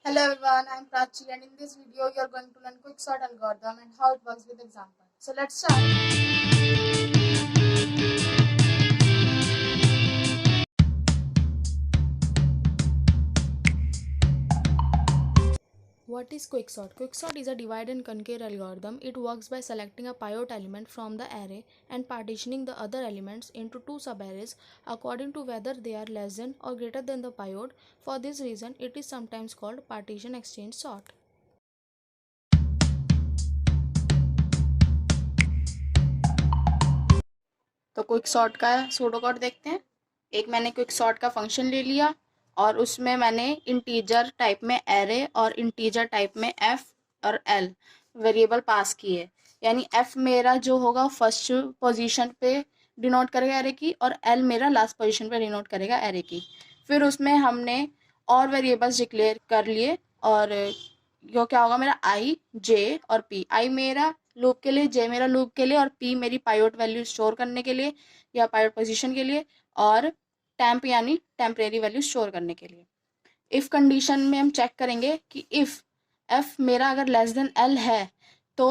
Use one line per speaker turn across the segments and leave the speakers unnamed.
Hello everyone, I am Prachi and in this video you are going to learn quicksort algorithm and how it works with example. So let's start.
What is quicksort? Quicksort is a divide and conquer algorithm. It works by selecting a pivotal element from the array and partitioning the other elements into two subarrays according to whether they are less than or greater than the pivot. For this reason, it is sometimes called partition exchange sort.
तो quick sort का pseudo code देखते हैं। एक मैंने quick sort का function ले लिया और उसमें मैंने इंटीजर टाइप में एरे और इंटीजर टाइप में एफ और एल वेरिएबल पास किए। यानी एफ मेरा जो होगा फर्स्ट पोजीशन पे डिनोट करेगा एरे की और एल मेरा लास्ट पोजीशन पे डिनोट करेगा एरे की। फिर उसमें हमने और वेरिएबल्स डिक्लेयर कर लिए और यो क्या होगा मेरा आई जे और पी। आई मेरा लूप के लिए, जे मेरा लूप के लिए और पी मेरी पाइवट वैल्यू स्टोर करने के लिए या पाइवट पोजीशन के लिए और टेम्प यानी टेम्परेरी वैल्यू स्टोर करने के लिए। इफ़ कंडीशन में हम चेक करेंगे कि इफ़ एफ मेरा अगर लेस देन एल है तो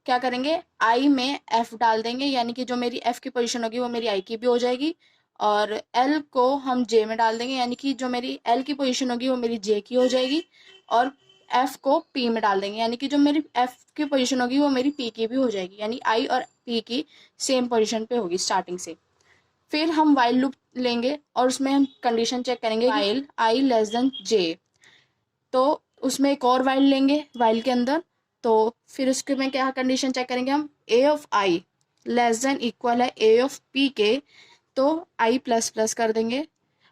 क्या करेंगे, आई में एफ डाल देंगे यानी कि जो मेरी एफ की पोजीशन होगी वो मेरी आई की भी हो जाएगी और एल को हम जे में डाल देंगे यानी कि जो मेरी एल की पोजीशन होगी वो मेरी जे की हो जाएगी और एफ को पी में डाल देंगे यानी कि जो मेरी एफ की पोजीशन होगी वो मेरी पी की भी हो जाएगी। यानी आई और पी की सेम पोजीशन पे होगी स्टार्टिंग से। फिर हम वाइल लूप लेंगे और उसमें हम कंडीशन चेक करेंगे वाइल आई लेस देन जे। तो उसमें एक और वाइल लेंगे वाइल के अंदर, तो फिर उसके में क्या कंडीशन चेक करेंगे हम, a of i less than equal है ए ऑफ पी के, तो आई प्लस प्लस कर देंगे।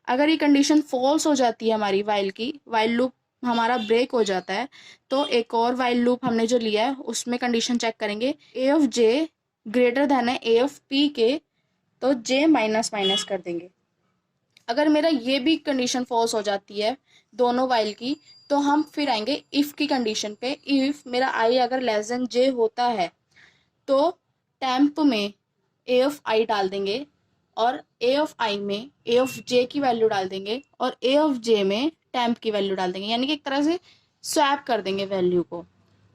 अगर ये कंडीशन फॉल्स हो जाती है हमारी वाइल की, वाइल लूप हमारा ब्रेक हो जाता है, तो एक और वाइल लूप हमने जो लिया है उसमें कंडीशन चेक करेंगे ए ऑफ जे ग्रेटर देन है ए ऑफ पी के, तो जे माइनस माइनस कर देंगे। अगर मेरा ये भी कंडीशन फॉल्स हो जाती है दोनों वाइल की, तो हम फिर आएंगे इफ़ की कंडीशन पे। इफ़ मेरा आई अगर लेस देन जे होता है तो टेम्प में ए ऑफ आई डाल देंगे और ए ऑफ आई में ए ऑफ जे की वैल्यू डाल देंगे और ए ऑफ जे में टेम्प की वैल्यू डाल देंगे यानी कि एक तरह से स्वैप कर देंगे वैल्यू को।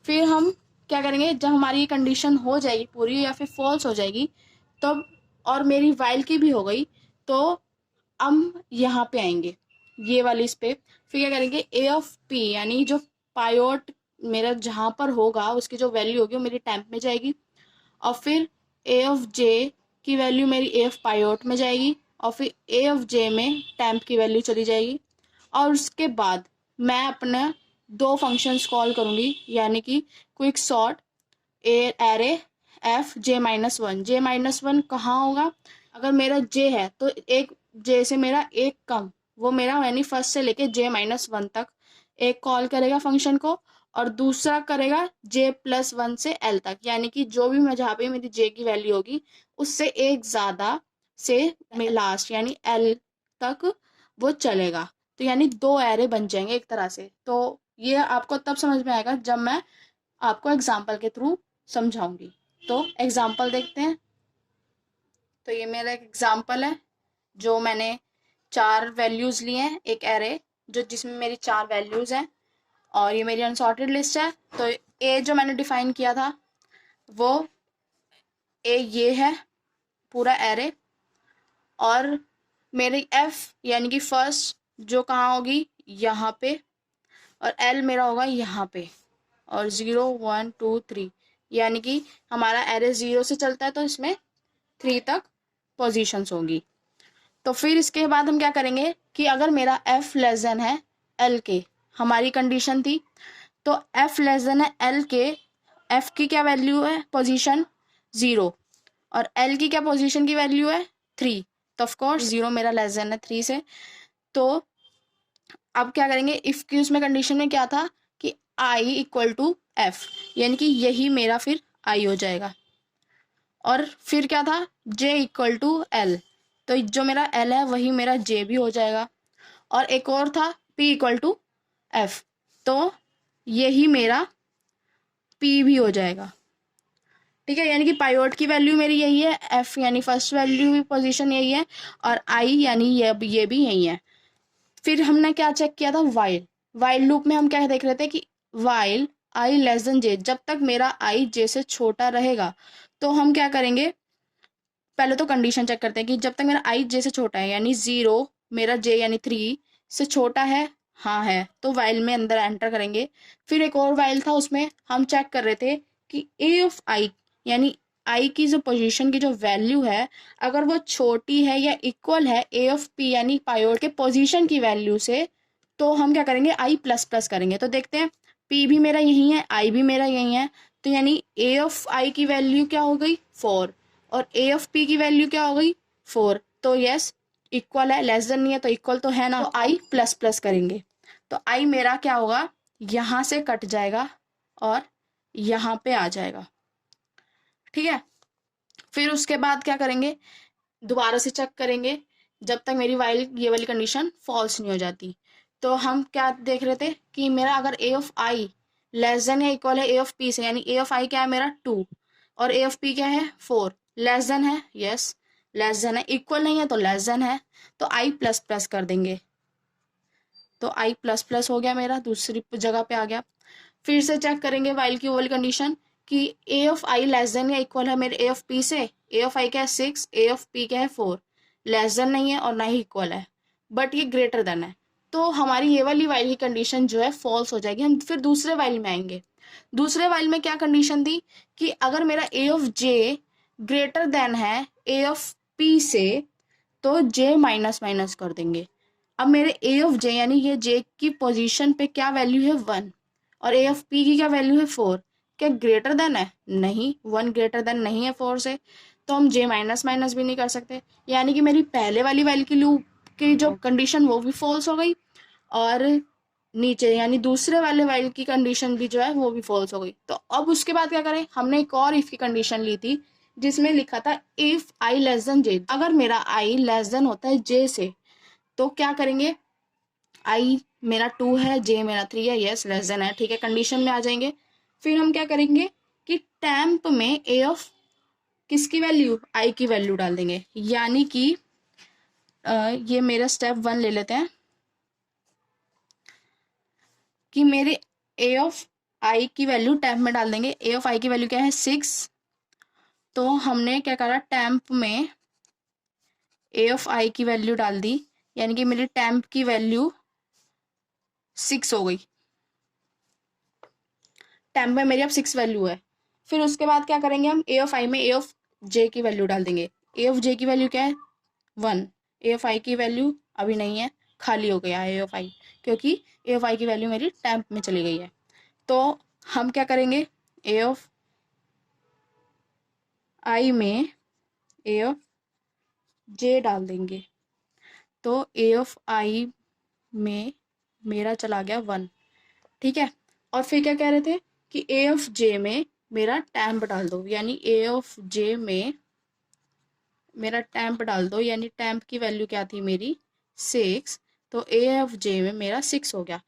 फिर हम क्या करेंगे, जब हमारी ये कंडीशन हो जाएगी पूरी या फिर फॉल्स हो जाएगी तब, और मेरी वाइल की भी हो गई, तो हम यहाँ पे आएंगे ये वाली इस पे। फिर क्या करेंगे, ए ऑफ पी यानी जो पायोट मेरा जहाँ पर होगा उसकी जो वैल्यू होगी वो मेरी टेम्प में जाएगी और फिर ए ऑफ जे की वैल्यू मेरी ए ऑफ पायोट में जाएगी और फिर ए ऑफ जे में टेम्प की वैल्यू चली जाएगी। और उसके बाद मैं अपना दो फंक्शंस कॉल करूँगी यानी कि क्विक सॉर्ट एरे एफ जे माइनस वन। जे माइनस वन कहाँ होगा, अगर मेरा जे है तो एक जे से मेरा एक कम, वो मेरा यानी फर्स्ट से लेके जे माइनस वन तक एक कॉल करेगा फंक्शन को और दूसरा करेगा जे प्लस वन से एल तक, यानी कि जो भी मैं जहाँ पे मेरी जे की वैल्यू होगी उससे एक ज़्यादा से मैं लास्ट यानी एल तक वो चलेगा। तो यानी दो एरे बन जाएंगे एक तरह से। तो ये आपको तब समझ में आएगा जब मैं आपको एग्जाम्पल के थ्रू समझाऊंगी। तो एग्जाम्पल देखते हैं। तो ये मेरा एक एग्जाम्पल है जो मैंने चार वैल्यूज़ लिए हैं, एक एरे जो जिसमें मेरी चार वैल्यूज़ हैं और ये मेरी अनसॉर्टेड लिस्ट है। तो ए जो मैंने डिफाइन किया था वो ए ये है पूरा एरे और मेरी एफ यानी कि फर्स्ट जो कहाँ होगी यहाँ पे और एल मेरा होगा यहाँ पे और 0 1 2 3 यानी कि हमारा एरे 0 से चलता है तो इसमें 3 तक पोजीशंस होंगी। तो फिर इसके बाद हम क्या करेंगे कि अगर मेरा एफ लेस देन है एल के, हमारी कंडीशन थी, तो एफ लेस देन है एल के, एफ की क्या वैल्यू है पोजीशन 0 और एल की क्या पोजीशन की वैल्यू है 3, तो ऑफकोर्स 0 मेरा लेस देन है 3 से। तो अब क्या करेंगे, इफ की उसमें कंडीशन में क्या था कि आई इक्वल टू एफ यानी कि यही मेरा फिर आई हो जाएगा और फिर क्या था जे इक्वल टू एल, तो जो मेरा एल है वही मेरा जे भी हो जाएगा और एक और था पी इक्वल टू एफ, तो यही मेरा पी भी हो जाएगा। ठीक है, यानी कि पाइवट की वैल्यू मेरी यही है, एफ यानी फर्स्ट वैल्यू की पोजीशन यही है और आई यानी ये भी यही है। फिर हमने क्या चेक किया था, वाइल। वाइल लूप में हम क्या देख रहे थे कि वाइल आई लेस देन जे, जब तक मेरा आई जे से छोटा रहेगा तो हम क्या करेंगे, पहले तो कंडीशन चेक करते हैं कि जब तक मेरा आई जे से छोटा है, यानी 0, मेरा जे यानी 3 से छोटा है, हाँ है, तो वाइल में अंदर एंटर करेंगे। फिर एक और वाइल था, उसमें हम चेक कर रहे थे कि ए ऑफ आई, यानी आई की जो पोजीशन की जो वैल्यू है, अगर वो छोटी है या इक्वल है ए ऑफ पी यानी पायोड के पोजीशन की वैल्यू से, तो हम क्या करेंगे, आई प्लस प्लस करेंगे। तो देखते हैं, पी भी मेरा यही है, आई भी मेरा यही है, तो यानी ए ऑफ आई की वैल्यू क्या हो गई 4, और ए ऑफ पी की वैल्यू क्या हो गई 4, तो यस इक्वल है, लेस देन नहीं है तो इक्वल तो है ना, तो आई प्लस प्लस करेंगे, तो आई मेरा क्या होगा, यहाँ से कट जाएगा और यहाँ पे आ जाएगा। ठीक है, फिर उसके बाद क्या करेंगे, दोबारा से चेक करेंगे जब तक मेरी वाइल ये वाली कंडीशन फॉल्स नहीं हो जाती। तो हम क्या देख रहे थे कि मेरा अगर ए ऑफ आई लेस देन है इक्वल है ए ऑफ पी से, यानी ए ऑफ आई क्या है मेरा 2 और ए ऑफ पी क्या है 4, लेस देन है, यस लेस देन है, इक्वल नहीं है तो लेस देन है, तो आई प्लस प्लस कर देंगे, तो आई प्लस प्लस हो गया मेरा, दूसरी जगह पे आ गया। फिर से चेक करेंगे वाइल की वो वाली कंडीशन कि ए ऑफ आई लेस देन या इक्वल है मेरे ए ऑफ पी से, ए ऑफ आई क्या है 6, ए ऑफ पी क्या है 4, लेस देन नहीं है और ना ही इक्वल है, बट ये ग्रेटर देन है, तो हमारी ये वाली वाइल की कंडीशन जो है फॉल्स हो जाएगी। हम फिर दूसरे वाइल में आएंगे। दूसरे वाइल में क्या कंडीशन थी कि अगर मेरा ए ऑफ जे ग्रेटर देन है ए ऑफ पी से, तो जे माइनस माइनस कर देंगे। अब मेरे ए ऑफ जे यानी ये जे की पोजीशन पे क्या वैल्यू है 1 और ए ऑफ पी की क्या वैल्यू है 4, क्या ग्रेटर देन है, नहीं 1 ग्रेटर देन नहीं है 4 से, तो हम जे माइनस माइनस भी नहीं कर सकते, यानी कि मेरी पहले वाली वाइल की लूप की जो कंडीशन वो भी फॉल्स हो गई, और नीचे यानी दूसरे वाले वाइल की कंडीशन भी जो है वो भी फॉल्स हो गई। तो अब उसके बाद क्या करें, हमने एक और इफ की कंडीशन ली थी जिसमें लिखा था इफ आई लेस देन जे, अगर मेरा आई लेस देन होता है जे से, तो क्या करेंगे, आई मेरा 2 है, जे मेरा 3 है, यस लेस देन है, ठीक है, कंडीशन में आ जाएंगे। फिर हम क्या करेंगे कि टैम्प में ए ऑफ किसकी वैल्यू, आई की वैल्यू डाल देंगे, यानी कि ये मेरा स्टेप 1 ले लेते हैं कि मेरे ए ऑफ आई की वैल्यू टैम्प में डाल देंगे। ए ऑफ आई की वैल्यू क्या है 6, तो हमने क्या करा, टैम्प में ए ऑफ आई की वैल्यू डाल दी, यानी कि मेरी टैम्प की वैल्यू 6 हो गई, टैम्प में मेरी अब 6 वैल्यू है। फिर उसके बाद क्या करेंगे, हम ए ऑफ आई में ए ऑफ जे की वैल्यू डाल देंगे। ए ऑफ जे की वैल्यू क्या है 1, ए ऑफ आई की वैल्यू अभी नहीं है, खाली हो गया है ए ऑफ आई, क्योंकि ए ऑफ आई की वैल्यू मेरी टैम्प में चली गई है। तो हम क्या करेंगे, ए ऑफ आई में ए ऑफ जे डाल देंगे, तो ए ऑफ आई में मेरा चला गया 1, ठीक है। और फिर क्या कह रहे थे कि ए ऑफ जे में मेरा टैम्प डाल दो, यानी ए ऑफ जे में मेरा टैम्प डाल दो, यानी टैम्प की वैल्यू क्या थी मेरी 6, तो ए ऑफ जे में मेरा 6 हो गया।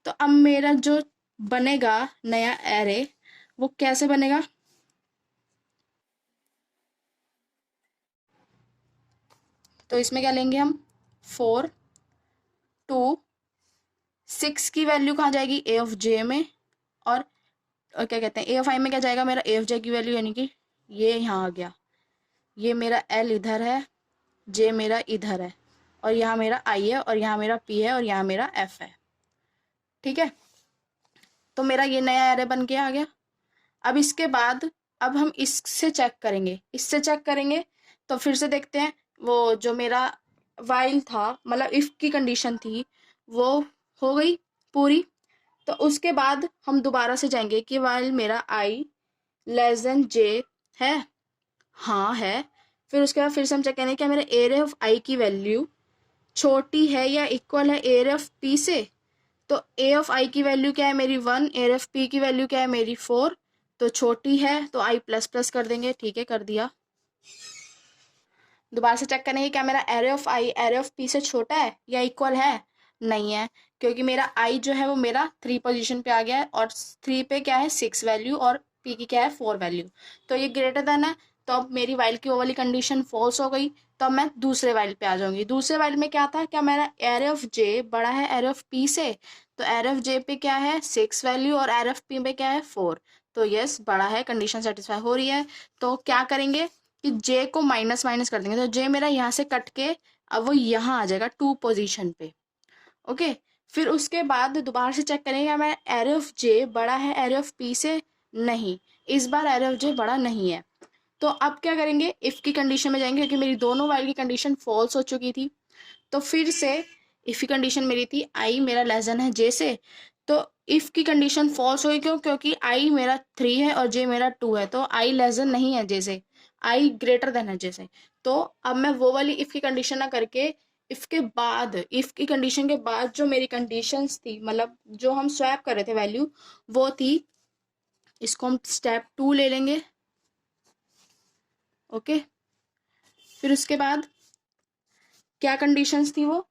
तो अब मेरा जो बनेगा नया एरे वो कैसे बनेगा, तो इसमें क्या लेंगे हम 4 2 6 की वैल्यू कहाँ जाएगी ए ऑफ जे में, और क्या कहते हैं ए ऑफ आई में क्या जाएगा मेरा ए ऑफ जे की वैल्यू, यानी कि ये यहाँ आ गया, ये मेरा एल इधर है, जे मेरा इधर है, और यहाँ मेरा आई है, और यहाँ मेरा पी है, और यहाँ मेरा एफ है, ठीक है। तो मेरा ये नया एरे बन के आ गया। अब इसके बाद अब हम इससे चेक करेंगे, इससे चेक करेंगे, तो फिर से देखते हैं वो जो मेरा वाइल था, मतलब इफ की कंडीशन थी वो हो गई पूरी। तो उसके बाद हम दोबारा से जाएंगे कि वाइल मेरा आई लेस देन जे है, हाँ है। फिर उसके बाद फिर से हम चेक करेंगे क्या मेरे एरिया ऑफ आई की वैल्यू छोटी है या इक्वल है एरिया ऑफ पी से, तो ए ऑफ आई की वैल्यू क्या है मेरी 1, एरिया ऑफ पी की वैल्यू क्या है मेरी 4, तो छोटी है तो आई प्लस प्लस कर देंगे, ठीक है कर दिया। दोबारा से चेक करेंगे क्या मेरा area of eye area of P से छोटा है या इक्वल है, नहीं है, क्योंकि मेरा आई जो है वो मेरा 3 पोजीशन पे आ गया है, और 3 पे क्या है 6 वैल्यू, और पी की क्या है 4 वैल्यू, तो ये ग्रेटर देन है। तो अब मेरी वाइल की वो वाली कंडीशन फॉल्स हो गई, तो अब मैं दूसरे वाइल पे आ जाऊंगी। दूसरे वाइल में क्या था, क्या मेरा एरे ऑफ जे बड़ा है एरे ऑफ पी से, तो एरे ऑफ जे पे क्या है 6 वैल्यू और एरे ऑफ पी पे क्या है 4। तो यस बड़ा है, कंडीशन सेटिस्फाई हो रही है। तो क्या करेंगे कि जे को माइनस माइनस कर देंगे, तो जे मेरा यहाँ से कट के अब वो यहाँ आ जाएगा 2 पोजीशन पे। ओके, फिर उसके बाद दोबारा से चेक करेंगे मैं एरे ऑफ जे बड़ा है एरे ऑफ पी से, नहीं, इस बार एरे ऑफ जे बड़ा नहीं है। तो अब क्या करेंगे, इफ की कंडीशन में जाएंगे क्योंकि मेरी दोनों वाइल की कंडीशन फॉल्स हो चुकी थी। तो फिर से इफ की कंडीशन मेरी थी आई मेरा लेस देन है जे से, तो इफ की कंडीशन फॉल्स हुई क्यों, क्योंकि आई मेरा 3 है और जे मेरा 2 है, तो आई लेस देन नहीं है जे से, आई ग्रेटर देन है जे से। तो अब मैं वो वाली इफ की कंडीशन ना करके इफ के बाद, इफ की कंडीशन के बाद जो मेरी कंडीशंस थी, मतलब जो हम स्वैप कर रहे थे वैल्यू, वो थी, इसको हम स्टेप 2 ले लेंगे। ओके, फिर उसके बाद क्या कंडीशंस थी वो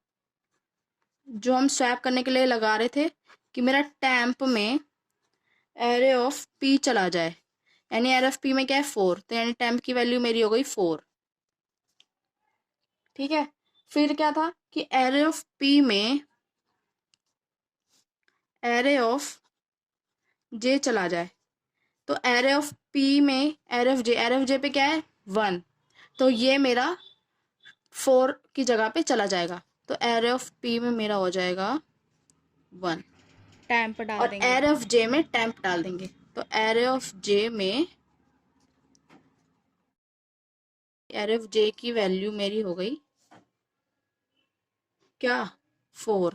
जो हम स्वैप करने के लिए लगा रहे थे, कि मेरा टैम्प में एरे ऑफ पी चला जाए, यानी एरे ऑफ पी में क्या है 4, तो यानी टैम्प की वैल्यू मेरी हो गई 4। ठीक है, फिर क्या था कि एरे ऑफ पी में एरे ऑफ जे चला जाए, तो एरे ऑफ पी में एरे ऑफ जे पे क्या है 1, तो ये मेरा 4 की जगह पे चला जाएगा, तो एरे ऑफ पी में मेरा हो जाएगा 1,
टैम्प डाल
और
देंगे।
एरे ऑफ जे में टैम्प डाल देंगे, तो एरे ऑफ जे में एरे ऑफ जे की वैल्यू मेरी हो गई क्या 4।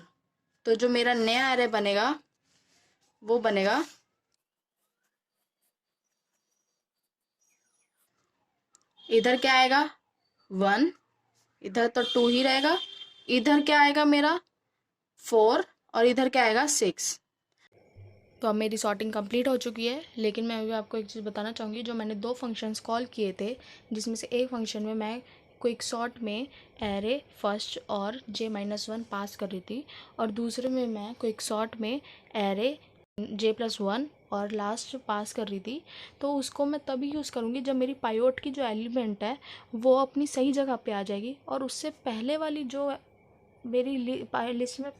तो जो मेरा नया एरे बनेगा वो बनेगा, इधर क्या आएगा 1, इधर तो 2 ही रहेगा, इधर क्या आएगा मेरा 4 और इधर क्या आएगा 6।
तो अब मेरी सॉर्टिंग कंप्लीट हो चुकी है, लेकिन मैं अभी आपको एक चीज़ बताना चाहूँगी। जो मैंने 2 फंक्शंस कॉल किए थे, जिसमें से एक फंक्शन में मैं क्विक सॉर्ट में एरे फर्स्ट और j-1 पास कर रही थी, और दूसरे में मैं क्विक सॉर्ट में एरे j+1 और लास्ट पास कर रही थी। तो उसको मैं तभी यूज़ करूँगी जब मेरी पाइवट की जो एलिमेंट है वो अपनी सही जगह पे आ जाएगी, और उससे पहले वाली जो मेरी लिस्ट में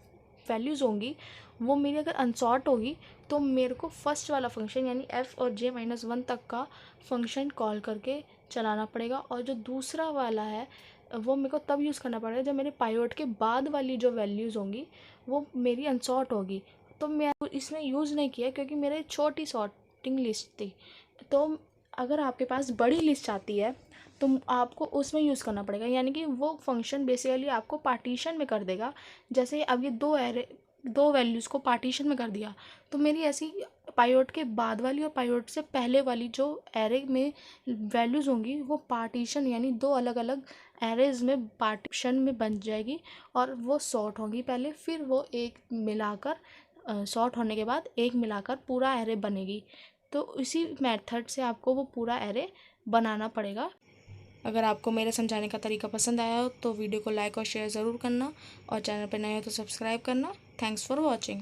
वैल्यूज़ होंगी वो मेरी अगर अनसॉर्ट होगी, तो मेरे को फर्स्ट वाला फंक्शन यानी f और j-1 तक का फंक्शन कॉल करके चलाना पड़ेगा, और जो दूसरा वाला है वो मेरे को तब यूज़ करना पड़ेगा जब मेरे पाइवट के बाद वाली जो वैल्यूज़ होंगी वो मेरी अनसॉर्ट होगी। तो मैं इसमें यूज़ नहीं किया क्योंकि मेरे छोटी सॉर्टिंग लिस्ट थी। तो अगर आपके पास बड़ी लिस्ट आती है तो आपको उसमें यूज़ करना पड़ेगा, यानी कि वो फंक्शन बेसिकली आपको पार्टीशन में कर देगा। जैसे अब ये दो वैल्यूज़ को पार्टीशन में कर दिया, तो मेरी ऐसी पाइवट के बाद वाली और पाइवट से पहले वाली जो एरे में वैल्यूज़ होंगी वो पार्टीशन यानी दो अलग अलग एरेज में पार्टीशन में बन जाएगी, और वो सॉर्ट होंगी पहले, फिर वो एक मिलाकर सॉर्ट होने के बाद एक मिलाकर पूरा एरे बनेगी। तो इसी मेथड से आपको वो पूरा एरे बनाना पड़ेगा। अगर आपको मेरे समझाने का तरीका पसंद आया हो तो वीडियो को लाइक और शेयर ज़रूर करना, और चैनल पर नए हो तो सब्सक्राइब करना। Thanks for watching.